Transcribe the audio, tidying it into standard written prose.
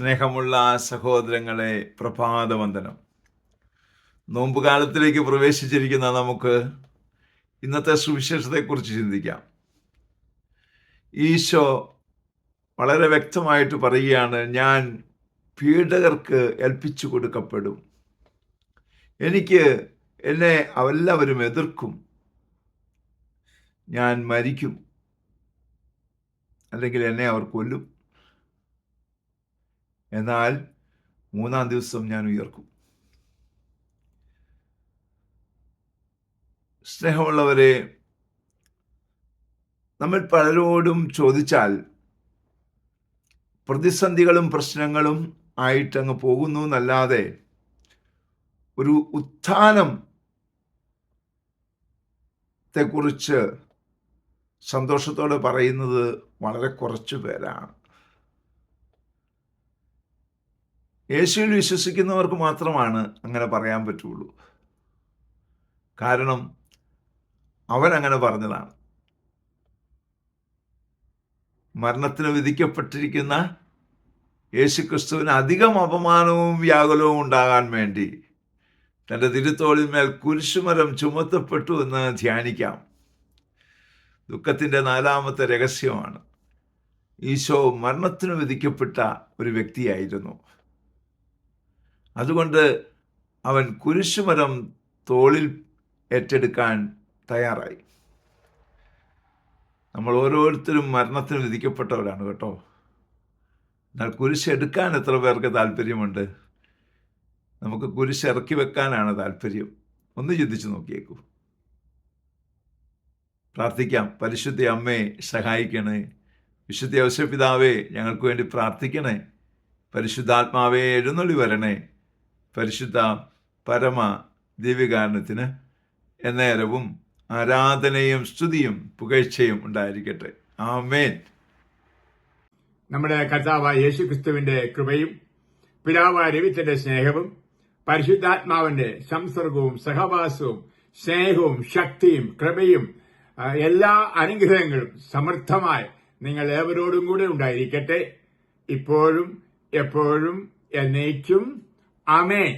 സ്നേഹമുള്ള സഹോദരങ്ങളെ, പ്രഭാതവന്ദനം. നോമ്പുകാലത്തിലേക്ക് പ്രവേശിച്ചിരിക്കുന്ന നമുക്ക് ഇന്നത്തെ സുവിശേഷത്തെക്കുറിച്ച് ചിന്തിക്കാം. ഈശോ വളരെ വ്യക്തമായിട്ട് പറയുകയാണ്, ഞാൻ പീഡകർക്ക് ഏൽപ്പിച്ചു കൊടുക്കപ്പെടും, എന്നെ എല്ലാവരും എതിർക്കും, ഞാൻ മരിക്കും, അല്ലെങ്കിൽ എന്നെ അവർ കൊല്ലും, എന്നാൽ 3-ാം ദിവസം ഞാൻ ഉയർക്കും. സ്നേഹമുള്ളവരെ, നമ്മൾ പലരോടും ചോദിച്ചാൽ പ്രതിസന്ധികളും പ്രശ്നങ്ങളും ആയിട്ടങ്ങ് പോകുന്നു എന്നല്ലാതെ ഒരു ഉത്ഥാനത്തെക്കുറിച്ച് സന്തോഷത്തോടെ പറയുന്നത് വളരെ കുറച്ചു പേരാണ്. യേശുവിൽ വിശ്വസിക്കുന്നവർക്ക് മാത്രമാണ് അങ്ങനെ പറയാൻ പറ്റുള്ളൂ. കാരണം അവൻ അങ്ങനെ പറഞ്ഞതാണ്. മരണത്തിന് വിധിക്കപ്പെട്ടിരിക്കുന്ന യേശുക്രിസ്തുവിന് അധികം അപമാനവും വ്യാകുലവും ഉണ്ടാകാൻ വേണ്ടി തൻ്റെ തിരുത്തോളിന്മേൽ കുരിശുമരം ചുമത്തപ്പെട്ടു എന്ന് ധ്യാനിക്കാം. ദുഃഖത്തിൻ്റെ 4ാമത്തെ രഹസ്യമാണ്, ഈശോ മരണത്തിന് വിധിക്കപ്പെട്ട ഒരു വ്യക്തിയായിരുന്നു. അതുകൊണ്ട് അവൻ കുരിശുമരം തോളിൽ ഏറ്റെടുക്കാൻ തയ്യാറായി. നമ്മൾ ഓരോരുത്തരും മരണത്തിന് വിധിക്കപ്പെട്ടവരാണ് കേട്ടോ. എന്നാൽ കുരിശ് എടുക്കാൻ എത്ര പേർക്ക് താല്പര്യമുണ്ട്? നമുക്ക് കുരിശ് ഇറക്കി വെക്കാനാണ് താല്പര്യം. ഒന്ന് ചിന്തിച്ചു നോക്കിയേക്കൂ. പ്രാർത്ഥിക്കാം. പരിശുദ്ധ അമ്മേ, സഹായിക്കണേ. വിശുദ്ധ ഔസേപ്പിതാവേ, ഞങ്ങൾക്ക് വേണ്ടി പ്രാർത്ഥിക്കണേ. പരിശുദ്ധാത്മാവേ, എഴുന്നള്ളി വരണേ. പരിശുദ്ധ പരമ ദിവ്യകാരണത്തിന് എന്നേരവും ആരാധനയും സ്തുതിയും പുകഴ്ചയും ഉണ്ടായിരിക്കട്ടെ. ആമേൻ. നമ്മുടെ കർത്താവായ യേശുക്രിസ്തുവിന്റെ കൃപയും പിതാവായ ദൈവത്തിന്റെ സ്നേഹവും പരിശുദ്ധാത്മാവിന്റെ സംസർഗവും സഹവാസവും സ്നേഹവും ശക്തിയും കൃപയും എല്ലാ അനുഗ്രഹങ്ങളും സമൃദ്ധമായി നിങ്ങൾ ഏവരോടും കൂടെ ഉണ്ടായിരിക്കട്ടെ, ഇപ്പോഴും എപ്പോഴും എന്നേക്കും. ആമേൻ.